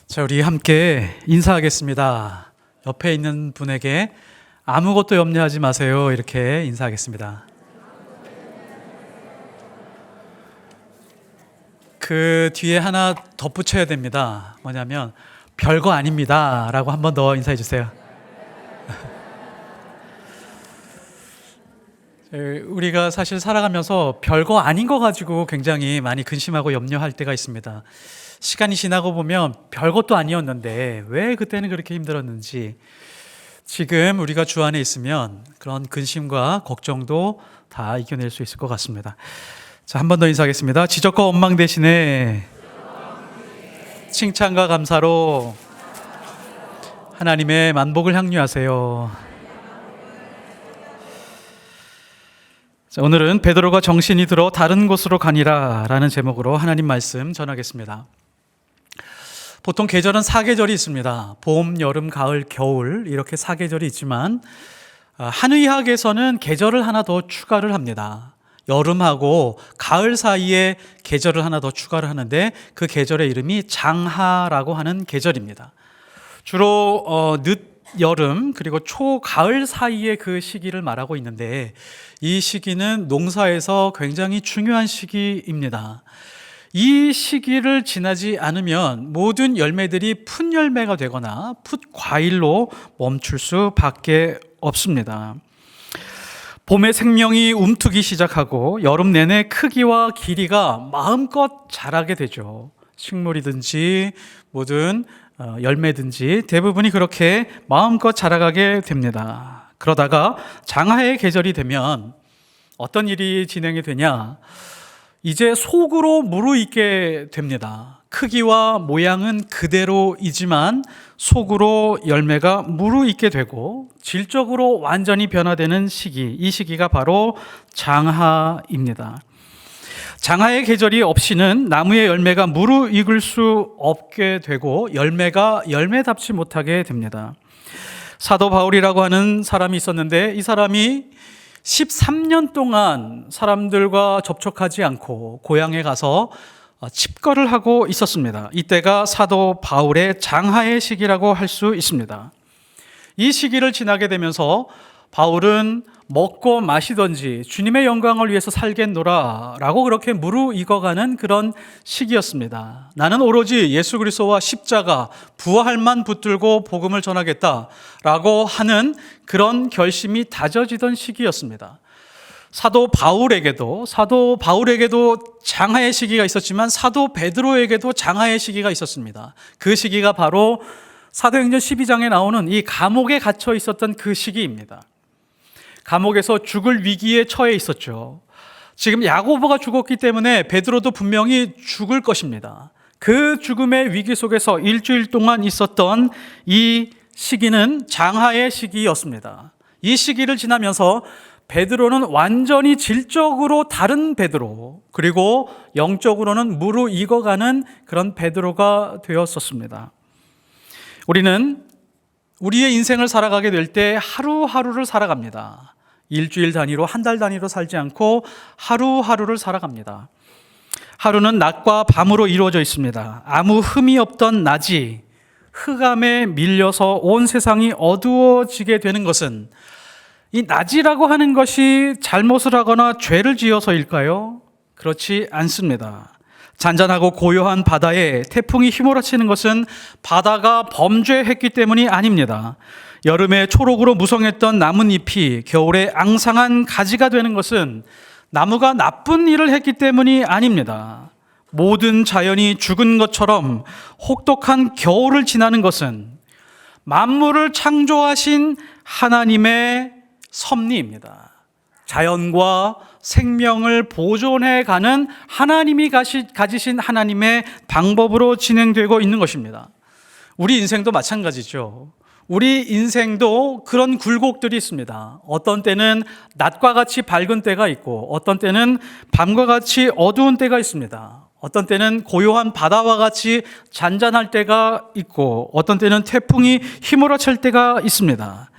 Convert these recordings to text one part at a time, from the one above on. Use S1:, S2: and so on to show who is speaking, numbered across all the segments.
S1: 자, 우리 함께 인사하겠습니다. 옆에 있는 분에게 아무것도 염려하지 마세요. 이렇게 인사하겠습니다. 그 뒤에 하나 덧붙여야 됩니다. 뭐냐면 별거 아닙니다 라고 한 번 더 인사해 주세요. 우리가 사실 살아가면서 별거 아닌 거 가지고 굉장히 많이 근심하고 염려할 때가 있습니다. 시간이 지나고 보면 별것도 아니었는데 왜 그때는 그렇게 힘들었는지, 지금 우리가 주 안에 있으면 그런 근심과 걱정도 다 이겨낼 수 있을 것 같습니다. 자, 한 번 더 인사하겠습니다. 지적과 원망 대신에 칭찬과 감사로 하나님의 만복을 향유하세요. 자, 오늘은 베드로가 정신이 들어 다른 곳으로 가니라 라는 제목으로 하나님 말씀 전하겠습니다. 보통 계절은 4계절이 있습니다. 봄, 여름, 가을, 겨울 이렇게 4계절이 있지만 한의학에서는 계절을 하나 더 추가를 합니다. 여름하고 가을 사이에 계절을 하나 더 추가를 하는데 그 계절의 이름이 장하라고 하는 계절입니다. 주로 늦여름 그리고 초가을 사이에 그 시기를 말하고 있는데, 이 시기는 농사에서 굉장히 중요한 시기입니다. 이 시기를 지나지 않으면 모든 열매들이 풋열매가 되거나 풋과일로 멈출 수밖에 없습니다. 봄에 생명이 움트기 시작하고 여름 내내 크기와 길이가 마음껏 자라게 되죠. 식물이든지 모든 열매든지 대부분이 그렇게 마음껏 자라가게 됩니다. 그러다가 장하의 계절이 되면 어떤 일이 진행이 되냐? 이제 속으로 무르익게 됩니다. 크기와 모양은 그대로이지만 속으로 열매가 무르익게 되고 질적으로 완전히 변화되는 시기, 이 시기가 바로 장하입니다. 장하의 계절이 없이는 나무의 열매가 무르익을 수 없게 되고 열매가 열매답지 못하게 됩니다. 사도 바울이라고 하는 사람이 있었는데, 이 사람이 13년 동안 사람들과 접촉하지 않고 고향에 가서 칩거를 하고 있었습니다. 이때가 사도 바울의 장하의 시기라고 할 수 있습니다. 이 시기를 지나게 되면서 바울은 먹고 마시던지 주님의 영광을 위해서 살겠노라 라고 그렇게 무르익어가는 그런 시기였습니다. 나는 오로지 예수 그리스도와 십자가 부활만 붙들고 복음을 전하겠다 라고 하는 그런 결심이 다져지던 시기였습니다. 사도 바울에게도 장하의 시기가 있었지만 사도 베드로에게도 장하의 시기가 있었습니다. 그 시기가 바로 사도행전 12장에 나오는 이 감옥에 갇혀 있었던 그 시기입니다. 감옥에서 죽을 위기에 처해 있었죠. 지금 야고보가 죽었기 때문에 베드로도 분명히 죽을 것입니다. 그 죽음의 위기 속에서 일주일 동안 있었던 이 시기는 장하의 시기였습니다. 이 시기를 지나면서 베드로는 완전히 질적으로 다른 베드로, 그리고 영적으로는 무르익어가는 그런 베드로가 되었었습니다. 우리는 우리의 인생을 살아가게 될 때 하루하루를 살아갑니다. 일주일 단위로, 한 달 단위로 살지 않고 하루하루를 살아갑니다. 하루는 낮과 밤으로 이루어져 있습니다. 아무 흠이 없던 낮이 흑암에 밀려서 온 세상이 어두워지게 되는 것은 이 낮이라고 하는 것이 잘못을 하거나 죄를 지어서일까요? 그렇지 않습니다. 잔잔하고 고요한 바다에 태풍이 휘몰아치는 것은 바다가 범죄했기 때문이 아닙니다. 여름에 초록으로 무성했던 나뭇잎이 겨울에 앙상한 가지가 되는 것은 나무가 나쁜 일을 했기 때문이 아닙니다. 모든 자연이 죽은 것처럼 혹독한 겨울을 지나는 것은 만물을 창조하신 하나님의 섭리입니다. 자연과 생명을 보존해가는 하나님이 가지신 하나님의 방법으로 진행되고 있는 것입니다. 우리 인생도 마찬가지죠. 우리 인생도 그런 굴곡들이 있습니다. 어떤 때는 낮과 같이 밝은 때가 있고 어떤 때는 밤과 같이 어두운 때가 있습니다. 어떤 때는 고요한 바다와 같이 잔잔할 때가 있고 어떤 때는 태풍이 휘몰아칠 때가 있습니다.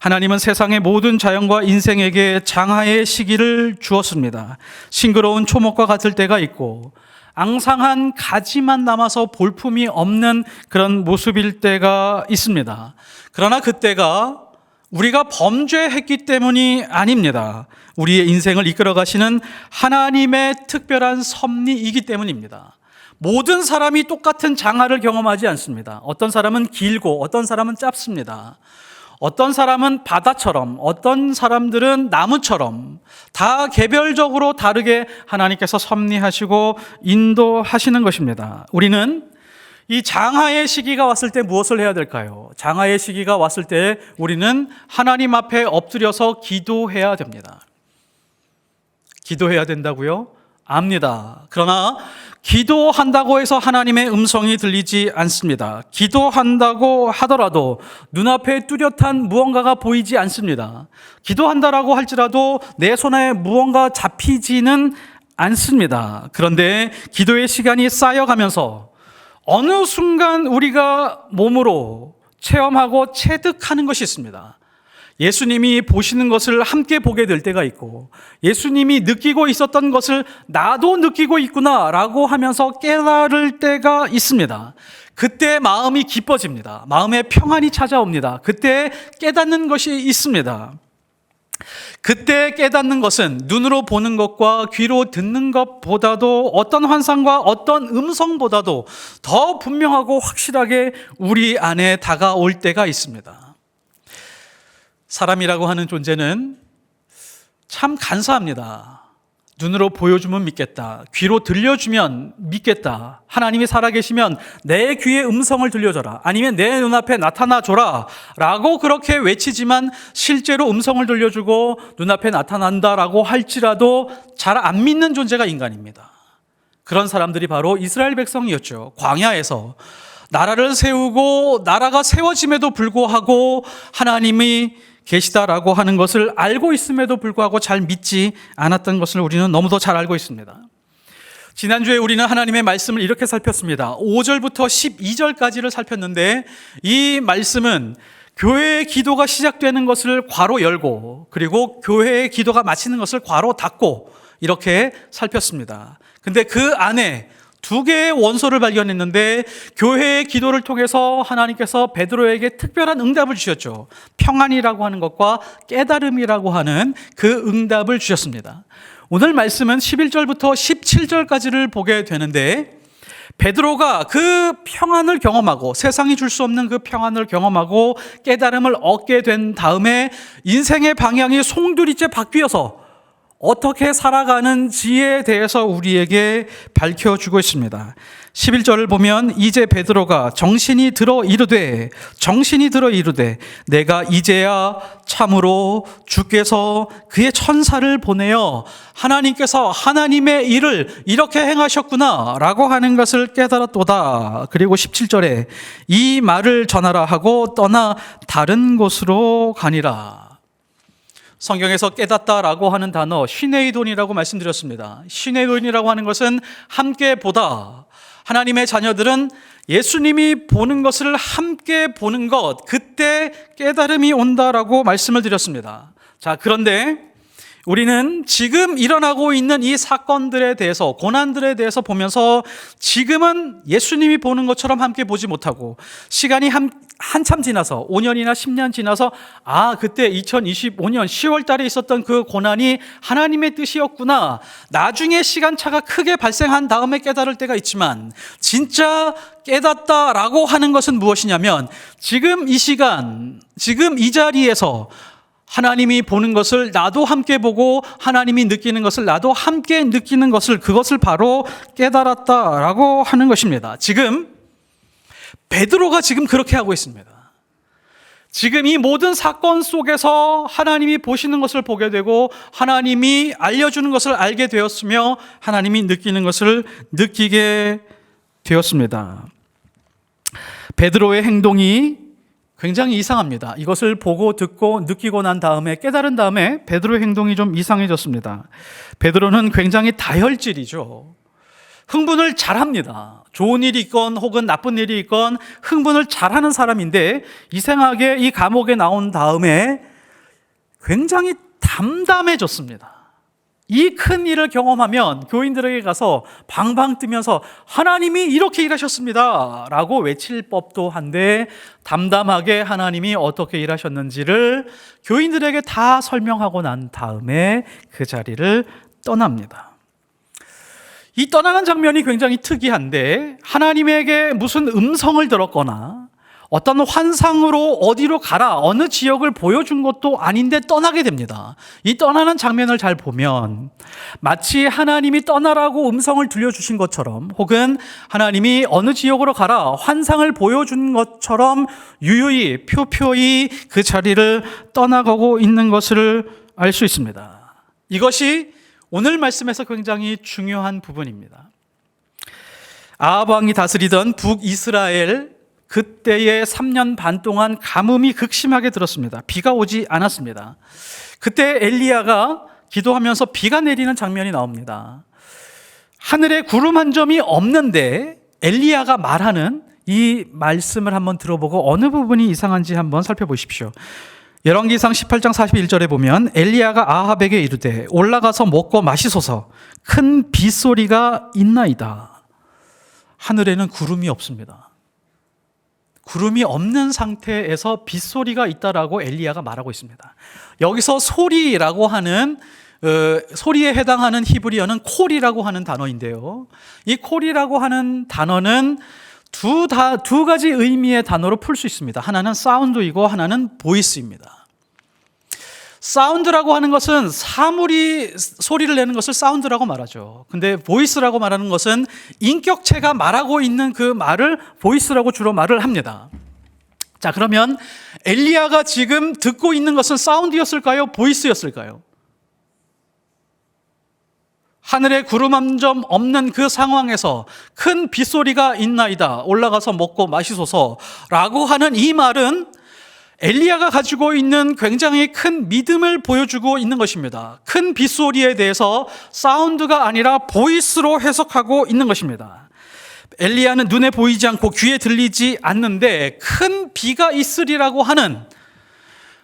S1: 하나님은 세상의 모든 자연과 인생에게 장하의 시기를 주었습니다. 싱그러운 초목과 같을 때가 있고 앙상한 가지만 남아서 볼품이 없는 그런 모습일 때가 있습니다. 그러나 그때가 우리가 범죄했기 때문이 아닙니다. 우리의 인생을 이끌어 가시는 하나님의 특별한 섭리이기 때문입니다. 모든 사람이 똑같은 장하를 경험하지 않습니다. 어떤 사람은 길고 어떤 사람은 짧습니다. 어떤 사람은 바다처럼, 어떤 사람들은 나무처럼 다 개별적으로 다르게 하나님께서 섭리하시고 인도하시는 것입니다. 우리는 이 장하의 시기가 왔을 때 무엇을 해야 될까요? 장하의 시기가 왔을 때 우리는 하나님 앞에 엎드려서 기도해야 됩니다. 기도해야 된다고요? 압니다. 그러나 기도한다고 해서 하나님의 음성이 들리지 않습니다. 기도한다고 하더라도 눈앞에 뚜렷한 무언가가 보이지 않습니다. 기도한다라고 할지라도 내 손에 무언가 잡히지는 않습니다. 그런데 기도의 시간이 쌓여가면서 어느 순간 우리가 몸으로 체험하고 체득하는 것이 있습니다. 예수님이 보시는 것을 함께 보게 될 때가 있고, 예수님이 느끼고 있었던 것을 나도 느끼고 있구나라고 하면서 깨달을 때가 있습니다. 그때 마음이 기뻐집니다. 마음에 평안이 찾아옵니다. 그때 깨닫는 것이 있습니다. 그때 깨닫는 것은 눈으로 보는 것과 귀로 듣는 것보다도, 어떤 환상과 어떤 음성보다도 더 분명하고 확실하게 우리 안에 다가올 때가 있습니다. 사람이라고 하는 존재는 참 간사합니다. 눈으로 보여주면 믿겠다. 귀로 들려주면 믿겠다. 하나님이 살아계시면 내 귀에 음성을 들려줘라. 아니면 내 눈앞에 나타나줘라. 라고 그렇게 외치지만 실제로 음성을 들려주고 눈앞에 나타난다라고 할지라도 잘 안 믿는 존재가 인간입니다. 그런 사람들이 바로 이스라엘 백성이었죠. 광야에서 나라를 세우고 나라가 세워짐에도 불구하고 하나님이 계시다라고 하는 것을 알고 있음에도 불구하고 잘 믿지 않았던 것을 우리는 너무도 잘 알고 있습니다. 지난주에 우리는 하나님의 말씀을 이렇게 살폈습니다. 5절부터 12절까지를 살폈는데, 이 말씀은 교회의 기도가 시작되는 것을 괄호 열고, 그리고 교회의 기도가 마치는 것을 괄호 닫고 이렇게 살폈습니다. 근데 그 안에 두 개의 원소를 발견했는데, 교회의 기도를 통해서 하나님께서 베드로에게 특별한 응답을 주셨죠. 평안이라고 하는 것과 깨달음이라고 하는 그 응답을 주셨습니다. 오늘 말씀은 11절부터 17절까지를 보게 되는데, 베드로가 그 평안을 경험하고, 세상이 줄 수 없는 그 평안을 경험하고 깨달음을 얻게 된 다음에 인생의 방향이 송두리째 바뀌어서 어떻게 살아가는지에 대해서 우리에게 밝혀주고 있습니다. 11절을 보면, 이제 베드로가 정신이 들어 이르되 내가 이제야 참으로 주께서 그의 천사를 보내어 하나님께서 하나님의 일을 이렇게 행하셨구나 라고 하는 것을 깨달았도다. 그리고 17절에 이 말을 전하라 하고 떠나 다른 곳으로 가니라. 성경에서 깨닫다라고 하는 단어 시네이돈이라고 말씀드렸습니다. 시네이돈이라고 하는 것은 함께 보다. 하나님의 자녀들은 예수님이 보는 것을 함께 보는 것, 그때 깨달음이 온다라고 말씀을 드렸습니다. 자, 그런데 우리는 지금 일어나고 있는 이 사건들에 대해서, 고난들에 대해서 보면서 지금은 예수님이 보는 것처럼 함께 보지 못하고, 시간이 한참 지나서 5년이나 10년 지나서 그때 2025년 10월 달에 있었던 그 고난이 하나님의 뜻이었구나, 나중에 시간차가 크게 발생한 다음에 깨달을 때가 있지만, 진짜 깨닫다라고 하는 것은 무엇이냐면, 지금 이 시간, 지금 이 자리에서 하나님이 보는 것을 나도 함께 보고, 하나님이 느끼는 것을 나도 함께 느끼는 것을, 그것을 바로 깨달았다라고 하는 것입니다. 지금 베드로가 지금 그렇게 하고 있습니다. 지금 이 모든 사건 속에서 하나님이 보시는 것을 보게 되고, 하나님이 알려주는 것을 알게 되었으며, 하나님이 느끼는 것을 느끼게 되었습니다. 베드로의 행동이 굉장히 이상합니다. 이것을 보고 듣고 느끼고 난 다음에, 깨달은 다음에 베드로의 행동이 좀 이상해졌습니다. 베드로는 굉장히 다혈질이죠. 흥분을 잘합니다. 좋은 일이 있건 혹은 나쁜 일이 있건 흥분을 잘하는 사람인데, 이상하게 이 감옥에 나온 다음에 굉장히 담담해졌습니다. 이 큰 일을 경험하면 교인들에게 가서 방방 뜨면서 하나님이 이렇게 일하셨습니다 라고 외칠 법도 한데, 담담하게 하나님이 어떻게 일하셨는지를 교인들에게 다 설명하고 난 다음에 그 자리를 떠납니다. 이 떠나는 장면이 굉장히 특이한데, 하나님에게 무슨 음성을 들었거나 어떤 환상으로 어디로 가라, 어느 지역을 보여준 것도 아닌데 떠나게 됩니다. 이 떠나는 장면을 잘 보면 마치 하나님이 떠나라고 음성을 들려주신 것처럼, 혹은 하나님이 어느 지역으로 가라 환상을 보여준 것처럼 유유히 표표히 그 자리를 떠나가고 있는 것을 알 수 있습니다. 이것이 오늘 말씀에서 굉장히 중요한 부분입니다. 아합 왕이 다스리던 북이스라엘, 그때의 3년 반 동안 가뭄이 극심하게 들었습니다. 비가 오지 않았습니다. 그때 엘리야가 기도하면서 비가 내리는 장면이 나옵니다. 하늘에 구름 한 점이 없는데 엘리야가 말하는 이 말씀을 한번 들어보고 어느 부분이 이상한지 한번 살펴보십시오. 열왕기상 18장 41절에 보면 엘리야가 아합에게 이르되 올라가서 먹고 마시소서, 큰 빗소리가 있나이다. 하늘에는 구름이 없습니다. 구름이 없는 상태에서 빗소리가 있다라고 엘리야가 말하고 있습니다. 여기서 소리라고 하는, 소리에 해당하는 히브리어는 콜이라고 하는 단어인데요, 이 콜이라고 하는 단어는 두 가지 의미의 단어로 풀 수 있습니다. 하나는 사운드이고 하나는 보이스입니다. 사운드라고 하는 것은 사물이 소리를 내는 것을 사운드라고 말하죠. 근데 보이스라고 말하는 것은 인격체가 말하고 있는 그 말을 보이스라고 주로 말을 합니다. 자, 그러면 엘리야가 지금 듣고 있는 것은 사운드였을까요? 보이스였을까요? 하늘에 구름 한 점 없는 그 상황에서 큰 빗소리가 있나이다, 올라가서 먹고 마시소서라고 하는 이 말은 엘리야가 가지고 있는 굉장히 큰 믿음을 보여주고 있는 것입니다. 큰 빗소리에 대해서 사운드가 아니라 보이스로 해석하고 있는 것입니다. 엘리야는 눈에 보이지 않고 귀에 들리지 않는데 큰 비가 있으리라고 하는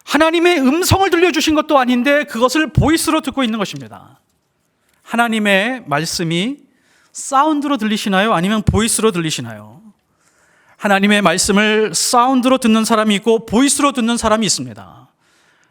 S1: 하나님의 음성을 들려주신 것도 아닌데 그것을 보이스로 듣고 있는 것입니다. 하나님의 말씀이 사운드로 들리시나요? 아니면 보이스로 들리시나요? 하나님의 말씀을 사운드로 듣는 사람이 있고 보이스로 듣는 사람이 있습니다.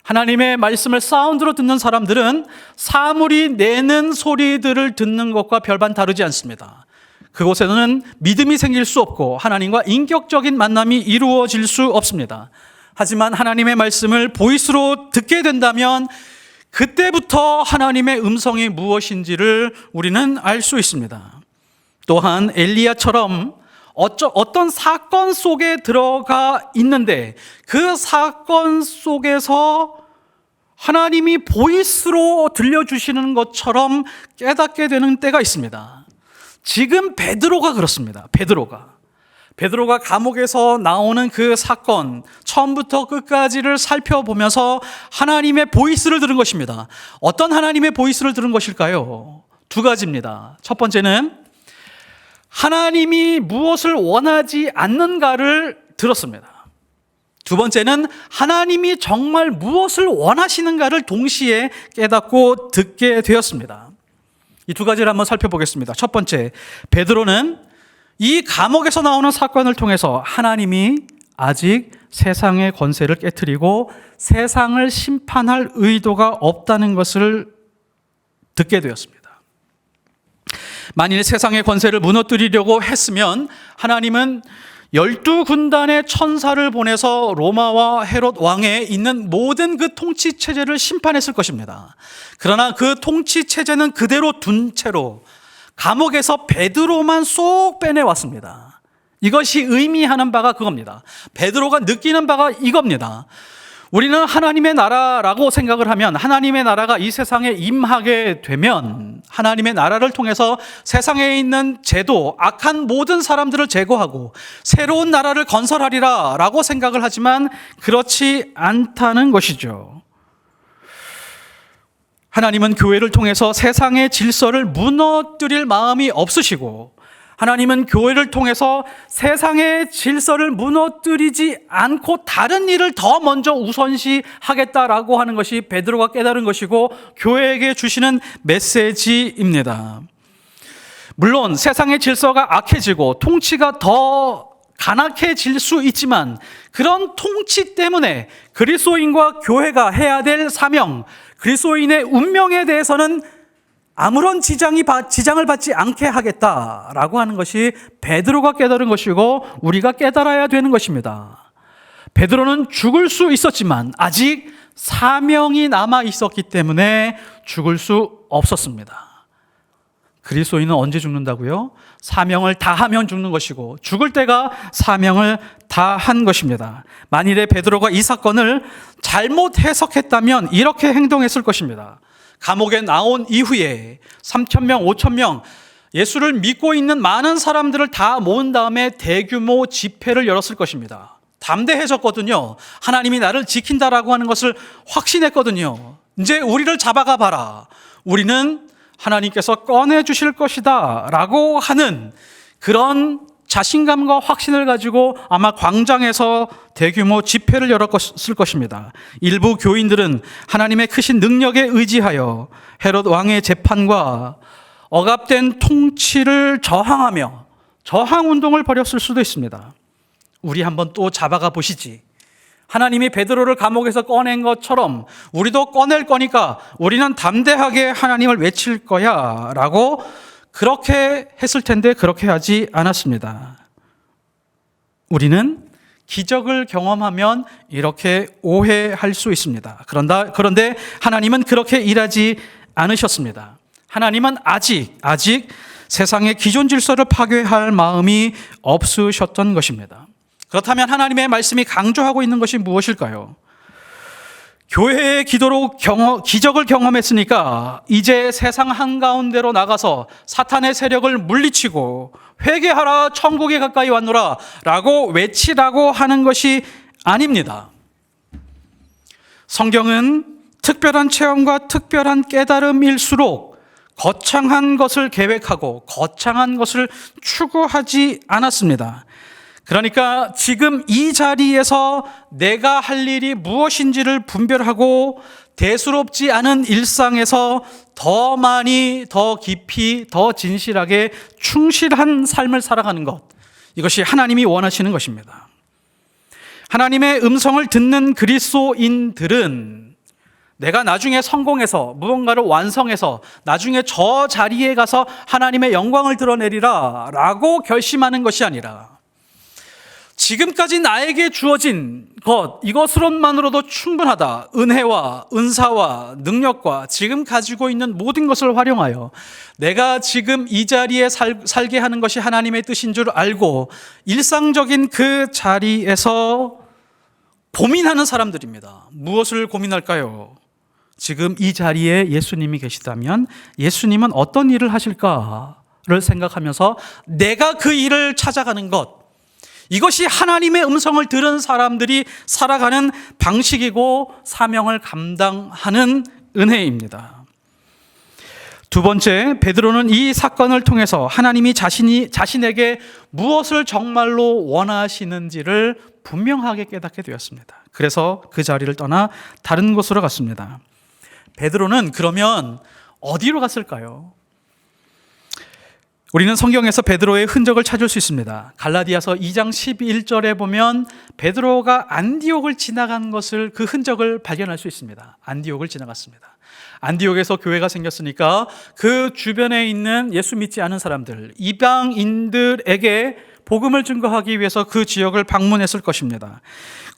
S1: 하나님의 말씀을 사운드로 듣는 사람들은 사물이 내는 소리들을 듣는 것과 별반 다르지 않습니다. 그곳에는 믿음이 생길 수 없고 하나님과 인격적인 만남이 이루어질 수 없습니다. 하지만 하나님의 말씀을 보이스로 듣게 된다면 그때부터 하나님의 음성이 무엇인지를 우리는 알 수 있습니다. 또한 엘리야처럼 어떤 사건 속에 들어가 있는데 그 사건 속에서 하나님이 보이스로 들려주시는 것처럼 깨닫게 되는 때가 있습니다. 지금 베드로가 그렇습니다. 베드로가 감옥에서 나오는 그 사건 처음부터 끝까지를 살펴보면서 하나님의 보이스를 들은 것입니다. 어떤 하나님의 보이스를 들은 것일까요? 두 가지입니다. 첫 번째는 하나님이 무엇을 원하지 않는가를 들었습니다. 두 번째는 하나님이 정말 무엇을 원하시는가를 동시에 깨닫고 듣게 되었습니다. 이 두 가지를 한번 살펴보겠습니다. 첫 번째, 베드로는 이 감옥에서 나오는 사건을 통해서 하나님이 아직 세상의 권세를 깨트리고 세상을 심판할 의도가 없다는 것을 듣게 되었습니다. 만일 세상의 권세를 무너뜨리려고 했으면 하나님은 12군단의 천사를 보내서 로마와 헤롯 왕에 있는 모든 그 통치 체제를 심판했을 것입니다. 그러나 그 통치 체제는 그대로 둔 채로 감옥에서 베드로만 쏙 빼내왔습니다. 이것이 의미하는 바가 그겁니다. 베드로가 느끼는 바가 이겁니다. 우리는 하나님의 나라라고 생각을 하면 하나님의 나라가 이 세상에 임하게 되면 하나님의 나라를 통해서 세상에 있는 제도, 악한 모든 사람들을 제거하고 새로운 나라를 건설하리라 라고 생각을 하지만 그렇지 않다는 것이죠. 하나님은 교회를 통해서 세상의 질서를 무너뜨릴 마음이 없으시고 하나님은 교회를 통해서 세상의 질서를 무너뜨리지 않고 다른 일을 더 먼저 우선시하겠다라고 하는 것이 베드로가 깨달은 것이고 교회에게 주시는 메시지입니다. 물론 세상의 질서가 악해지고 통치가 더 간악해질 수 있지만 그런 통치 때문에 그리스도인과 교회가 해야 될 사명, 그리스도인의 운명에 대해서는 아무런 지장을 받지 않게 하겠다라고 하는 것이 베드로가 깨달은 것이고 우리가 깨달아야 되는 것입니다. 베드로는 죽을 수 있었지만 아직 사명이 남아 있었기 때문에 죽을 수 없었습니다. 그리스도인은 언제 죽는다고요? 사명을 다하면 죽는 것이고 죽을 때가 사명을 다한 것입니다. 만일에 베드로가 이 사건을 잘못 해석했다면 이렇게 행동했을 것입니다. 감옥에 나온 이후에 3,000명, 5,000명 예수를 믿고 있는 많은 사람들을 다 모은 다음에 대규모 집회를 열었을 것입니다. 담대해졌거든요. 하나님이 나를 지킨다라고 하는 것을 확신했거든요. 이제 우리를 잡아가 봐라. 우리는 하나님께서 꺼내주실 것이다 라고 하는 그런 자신감과 확신을 가지고 아마 광장에서 대규모 집회를 열었을 것입니다. 일부 교인들은 하나님의 크신 능력에 의지하여 헤롯 왕의 재판과 억압된 통치를 저항하며 저항운동을 벌였을 수도 있습니다. 우리 한번 또 잡아가 보시지. 하나님이 베드로를 감옥에서 꺼낸 것처럼 우리도 꺼낼 거니까 우리는 담대하게 하나님을 외칠 거야 라고 그렇게 했을 텐데 그렇게 하지 않았습니다. 우리는 기적을 경험하면 이렇게 오해할 수 있습니다. 그런데 하나님은 그렇게 일하지 않으셨습니다. 하나님은 아직 세상의 기존 질서를 파괴할 마음이 없으셨던 것입니다. 그렇다면 하나님의 말씀이 강조하고 있는 것이 무엇일까요? 교회의 기도로 기적을 경험했으니까 이제 세상 한가운데로 나가서 사탄의 세력을 물리치고 회개하라 천국에 가까이 왔노라 라고 외치라고 하는 것이 아닙니다. 성경은 특별한 체험과 특별한 깨달음일수록 거창한 것을 계획하고 거창한 것을 추구하지 않았습니다. 그러니까 지금 이 자리에서 내가 할 일이 무엇인지를 분별하고 대수롭지 않은 일상에서 더 많이, 더 깊이, 더 진실하게 충실한 삶을 살아가는 것, 이것이 하나님이 원하시는 것입니다. 하나님의 음성을 듣는 그리스도인들은 내가 나중에 성공해서 무언가를 완성해서 나중에 저 자리에 가서 하나님의 영광을 드러내리라 라고 결심하는 것이 아니라 지금까지 나에게 주어진 것, 이것으로만으로도 충분하다. 은혜와 은사와 능력과 지금 가지고 있는 모든 것을 활용하여 내가 지금 이 자리에 살게 하는 것이 하나님의 뜻인 줄 알고 일상적인 그 자리에서 고민하는 사람들입니다. 무엇을 고민할까요? 지금 이 자리에 예수님이 계시다면 예수님은 어떤 일을 하실까를 생각하면서 내가 그 일을 찾아가는 것, 이것이 하나님의 음성을 들은 사람들이 살아가는 방식이고 사명을 감당하는 은혜입니다. 두 번째, 베드로는 이 사건을 통해서 하나님이 자신에게 무엇을 정말로 원하시는지를 분명하게 깨닫게 되었습니다. 그래서 그 자리를 떠나 다른 곳으로 갔습니다. 베드로는 그러면 어디로 갔을까요? 우리는 성경에서 베드로의 흔적을 찾을 수 있습니다. 갈라디아서 2장 11절에 보면 베드로가 안디옥을 지나간 것을 그 흔적을 발견할 수 있습니다. 안디옥을 지나갔습니다. 안디옥에서 교회가 생겼으니까 그 주변에 있는 예수 믿지 않은 사람들, 이방인들에게 복음을 증거하기 위해서 그 지역을 방문했을 것입니다.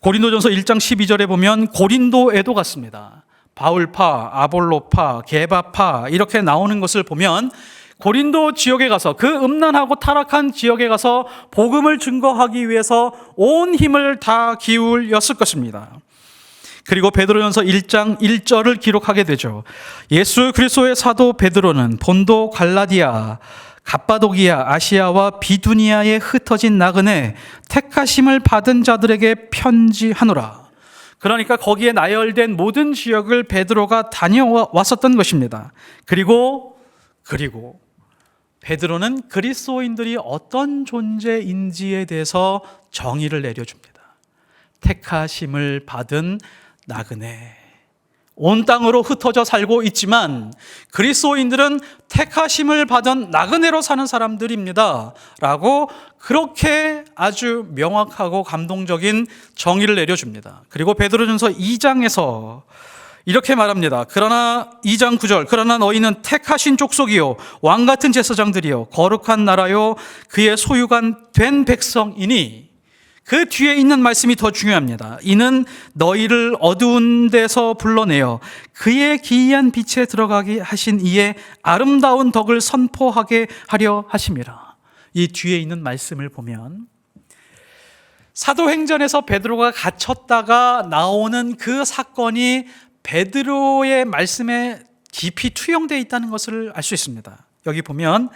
S1: 고린도전서 1장 12절에 보면 고린도에도 갔습니다. 바울파, 아볼로파, 게바파 이렇게 나오는 것을 보면 고린도 지역에 가서 그 음란하고 타락한 지역에 가서 복음을 증거하기 위해서 온 힘을 다 기울였을 것입니다. 그리고 베드로전서 1장 1절을 기록하게 되죠. 예수 그리스도의 사도 베드로는 본도, 갈라디아, 갑바도기아, 아시아와 비두니아에 흩어진 나그네 택하심을 받은 자들에게 편지하노라. 그러니까 거기에 나열된 모든 지역을 베드로가 다녀왔었던 것입니다. 그리고 베드로는 그리스도인들이 어떤 존재인지에 대해서 정의를 내려줍니다. 택하심을 받은 나그네. 온 땅으로 흩어져 살고 있지만 그리스도인들은 택하심을 받은 나그네로 사는 사람들입니다 라고 그렇게 아주 명확하고 감동적인 정의를 내려줍니다. 그리고 베드로전서 2장에서 이렇게 말합니다. 그러나 2장 9절, 그러나 너희는 택하신 족속이요 왕같은 제사장들이요 거룩한 나라요 그의 소유가 된 백성이니, 그 뒤에 있는 말씀이 더 중요합니다. 이는 너희를 어두운 데서 불러내어 그의 기이한 빛에 들어가게 하신 이의 아름다운 덕을 선포하게 하려 하심이라. 이 뒤에 있는 말씀을 보면 사도행전에서 베드로가 갇혔다가 나오는 그 사건이 베드로의 말씀에 깊이 투영되어 있다는 것을 알 수 있습니다. 여기 보면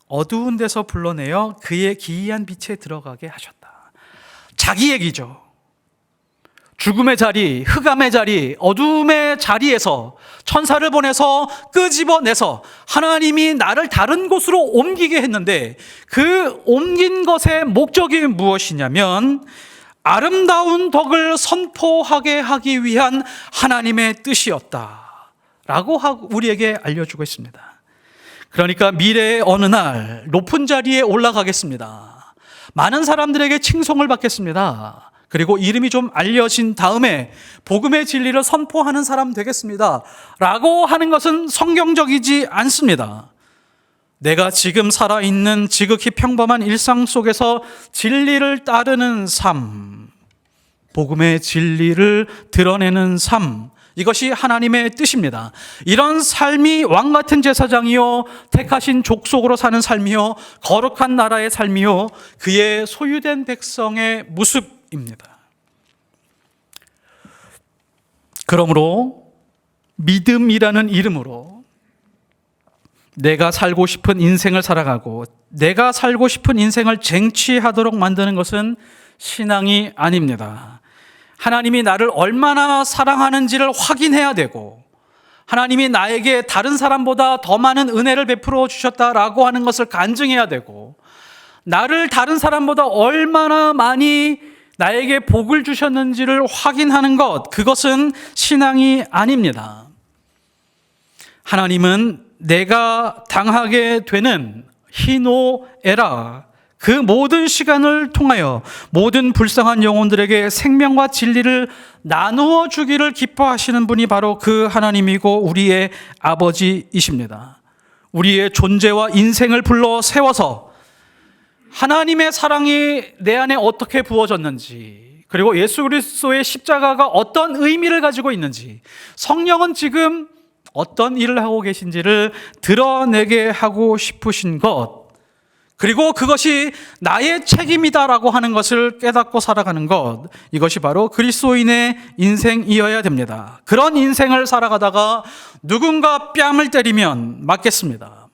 S1: 어두운 데서 불러내어 그의 기이한 빛에 들어가게 하셨다. 자기 얘기죠. 죽음의 자리, 흑암의 자리, 어둠의 자리에서 천사를 보내서 끄집어내서 하나님이 나를 다른 곳으로 옮기게 했는데, 그 옮긴 것의 목적이 무엇이냐면 아름다운 덕을 선포하게 하기 위한 하나님의 뜻이었다라고 우리에게 알려주고 있습니다. 그러니까 미래의 어느 날 높은 자리에 올라가겠습니다. 많은 사람들에게 칭송을 받겠습니다. 그리고 이름이 좀 알려진 다음에 복음의 진리를 선포하는 사람 되겠습니다 라고 하는 것은 성경적이지 않습니다. 내가 지금 살아있는 지극히 평범한 일상 속에서 진리를 따르는 삶, 복음의 진리를 드러내는 삶, 이것이 하나님의 뜻입니다. 이런 삶이 왕같은 제사장이요 택하신 족속으로 사는 삶이요 거룩한 나라의 삶이요 그의 소유된 백성의 모습입니다. 그러므로 믿음이라는 이름으로 내가 살고 싶은 인생을 살아가고 내가 살고 싶은 인생을 쟁취하도록 만드는 것은 신앙이 아닙니다. 하나님이 나를 얼마나 사랑하는지를 확인해야 되고, 하나님이 나에게 다른 사람보다 더 많은 은혜를 베풀어 주셨다라고 하는 것을 간증해야 되고, 나를 다른 사람보다 얼마나 많이 나에게 복을 주셨는지를 확인하는 것, 그것은 신앙이 아닙니다. 하나님은 내가 당하게 되는 희노애락, 그 모든 시간을 통하여 모든 불쌍한 영혼들에게 생명과 진리를 나누어 주기를 기뻐하시는 분이 바로 그 하나님이고 우리의 아버지이십니다. 우리의 존재와 인생을 불러 세워서 하나님의 사랑이 내 안에 어떻게 부어졌는지, 그리고 예수 그리스도의 십자가가 어떤 의미를 가지고 있는지, 성령은 지금 어떤 일을 하고 계신지를 드러내게 하고 싶으신 것, 그리고 그것이 나의 책임이다라고 하는 것을 깨닫고 살아가는 것, 이것이 바로 그리스도인의 인생이어야 됩니다. 그런 인생을 살아가다가 누군가 뺨을 때리면 맞겠습니다.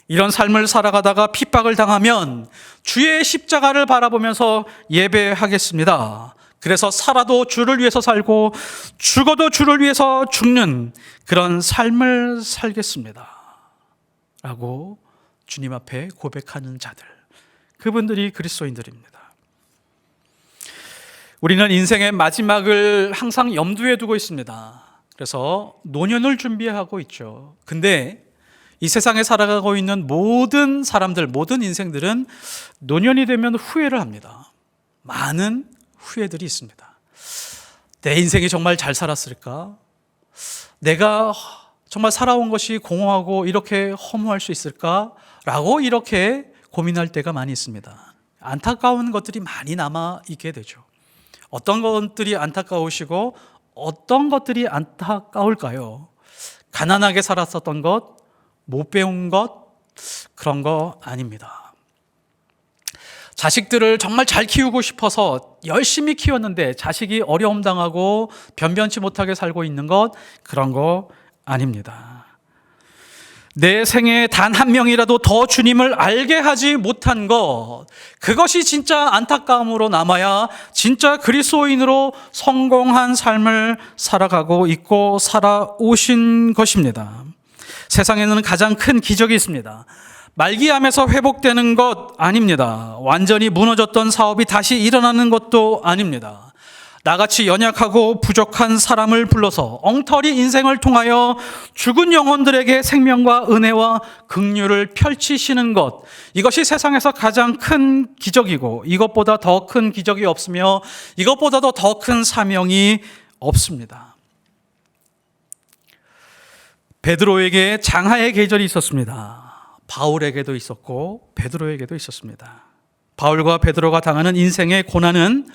S1: 이런 삶을 살아가다가 핍박을 당하면 주의 십자가를 바라보면서 예배하겠습니다. 그래서 살아도 주를 위해서 살고 죽어도 주를 위해서 죽는 그런 삶을 살겠습니다 라고 주님 앞에 고백하는 자들, 그분들이 그리스도인들입니다. 우리는 인생의 마지막을 항상 염두에 두고 있습니다. 그래서 노년을 준비하고 있죠. 근데 이 세상에 살아가고 있는 모든 사람들, 모든 인생들은 노년이 되면 후회를 합니다. 많은 후회들이 있습니다. 내 인생이 정말 잘 살았을까? 내가 정말 살아온 것이 공허하고 이렇게 허무할 수 있을까? 라고 이렇게 고민할 때가 많이 있습니다. 안타까운 것들이 많이 남아 있게 되죠. 어떤 것들이 안타까우시고 어떤 것들이 안타까울까요? 가난하게 살았었던 것, 못 배운 것, 그런 거 아닙니다. 자식들을 정말 잘 키우고 싶어서 열심히 키웠는데 자식이 어려움 당하고 변변치 못하게 살고 있는 것, 그런 거 아닙니다. 내 생에 단 한 명이라도 더 주님을 알게 하지 못한 것, 그것이 진짜 안타까움으로 남아야 진짜 그리스도인으로 성공한 삶을 살아가고 있고 살아오신 것입니다. 세상에는 가장 큰 기적이 있습니다. 말기암에서 회복되는 것 아닙니다. 완전히 무너졌던 사업이 다시 일어나는 것도 아닙니다. 나같이 연약하고 부족한 사람을 불러서 엉터리 인생을 통하여 죽은 영혼들에게 생명과 은혜와 긍휼을 펼치시는 것, 이것이 세상에서 가장 큰 기적이고 이것보다 더 큰 기적이 없으며 이것보다도 더 큰 사명이 없습니다. 베드로에게 장하의 계절이 있었습니다. 바울에게도 있었고 베드로에게도 있었습니다. 바울과 베드로가 당하는 인생의 고난은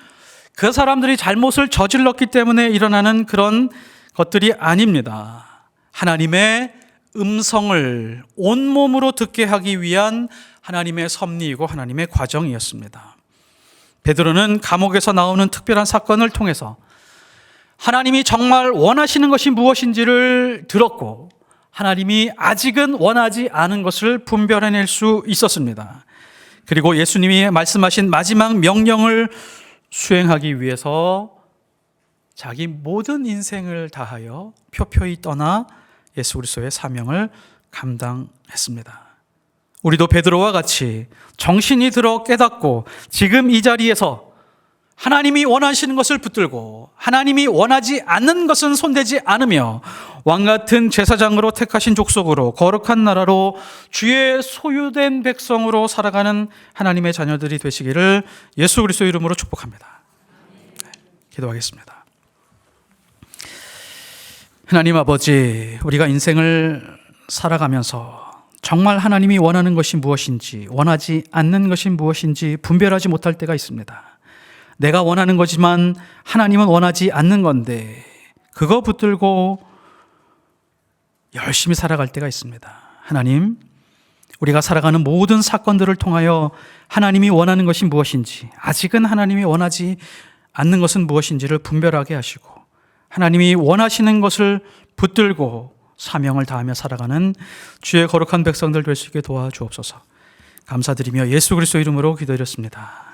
S1: 그 사람들이 잘못을 저질렀기 때문에 일어나는 그런 것들이 아닙니다. 하나님의 음성을 온몸으로 듣게 하기 위한 하나님의 섭리이고 하나님의 과정이었습니다. 베드로는 감옥에서 나오는 특별한 사건을 통해서 하나님이 정말 원하시는 것이 무엇인지를 들었고 하나님이 아직은 원하지 않은 것을 분별해낼 수 있었습니다. 그리고 예수님이 말씀하신 마지막 명령을 수행하기 위해서 자기 모든 인생을 다하여 표표히 떠나 예수 그리스도의 사명을 감당했습니다. 우리도 베드로와 같이 정신이 들어 깨닫고 지금 이 자리에서 하나님이 원하시는 것을 붙들고 하나님이 원하지 않는 것은 손대지 않으며 왕같은 제사장으로 택하신 족속으로 거룩한 나라로 주의 소유된 백성으로 살아가는 하나님의 자녀들이 되시기를 예수 그리스도 이름으로 축복합니다. 네, 기도하겠습니다. 하나님 아버지, 우리가 인생을 살아가면서 정말 하나님이 원하는 것이 무엇인지 원하지 않는 것이 무엇인지 분별하지 못할 때가 있습니다. 내가 원하는 거지만 하나님은 원하지 않는 건데 그거 붙들고 열심히 살아갈 때가 있습니다. 하나님, 우리가 살아가는 모든 사건들을 통하여 하나님이 원하는 것이 무엇인지, 아직은 하나님이 원하지 않는 것은 무엇인지를 분별하게 하시고 하나님이 원하시는 것을 붙들고 사명을 다하며 살아가는 주의 거룩한 백성들 될 수 있게 도와주옵소서. 감사드리며 예수 그리스도 이름으로 기도드렸습니다.